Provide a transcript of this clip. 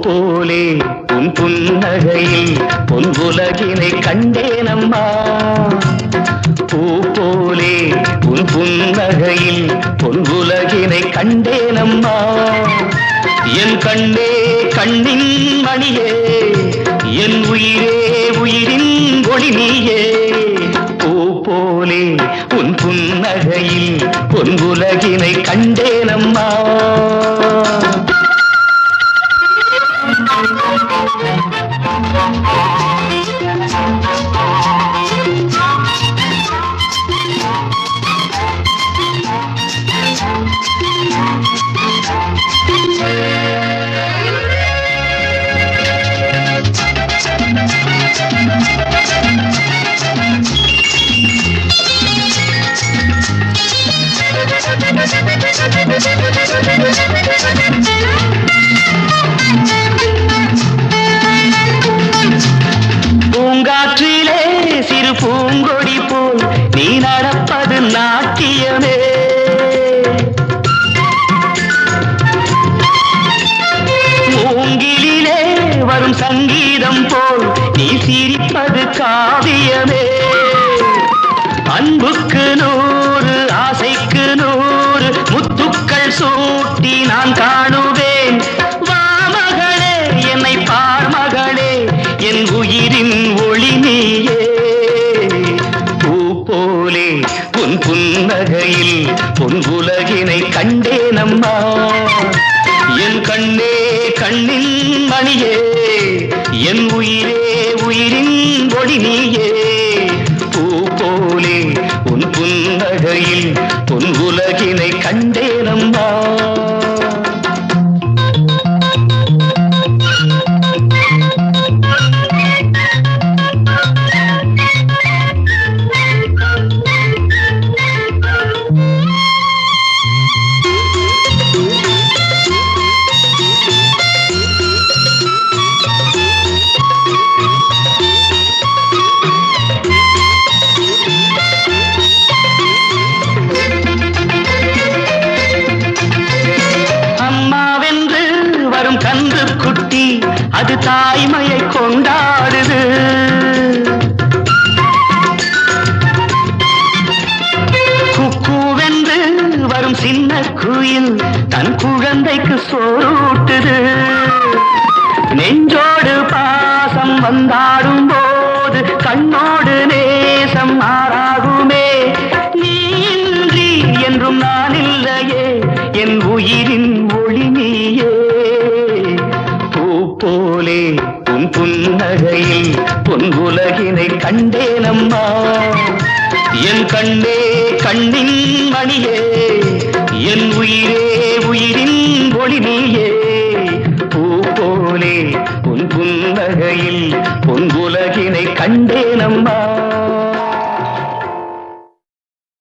போலே உன் புன்னகையில் பொன்புலகினை கண்டேனம்மா. பூ போலே உன் புன்னகையில் பொன்புலகினை கண்டேனம்மா. என் கண்ணே கண்ணின் மணியே, என் உயிரே உயிரின் ஒளி நீயே. பூ போலே உன் புன்னகையில் பொன்புலகினை கண்டேனம்மா. பூங்காற்றிலே சிறு பூங்கொடி போல் நீ நடப்பது நாட்டியமே. மூங்கிலே வரும் சங்கீதம் போல் நீ சிரிப்பது காவியமே. அன்புக்கு 100 ஆசைக்கு 100 முத்துக்கள் சூட்டி நான் காணுவேன். வா மகளே என்னை பார் மகளே, என் உயிரின் ஒளி நீயே. பூ போலே உன் புன்னகையில் பொன்புலகினை கண்டேனம்மா. என் கண்ணே கண்ணின் மணியே, என் உயிரே உயிரின் ஒளி நீயே. பூ போலே உன் புன்னகையில் பொன்புலகினை கண்டேனம்மா. கன்று குட்டி அது தாய்மையை கொண்டாடுது. குக்கூவென்று வரும் சின்ன குயில் தன் குழந்தைக்கு சோறுட்டுது. நெஞ்சோடு பாசம் வந்தாடும் போது கண்ணோடு நேசம் மாறாகுமே. நீ இன்றி என்றும் நான் இல்லையே, என் உயிரின் ஒளி நீயே. போலே உன் புன்னகையில் பொன்புலகினை கண்டேனம்மா. என் கண்ணே கண்ணின் மணியே, என் உயிரே உயிரின் ஒளி நீயே. பூ போலே உன் புன்னகையில்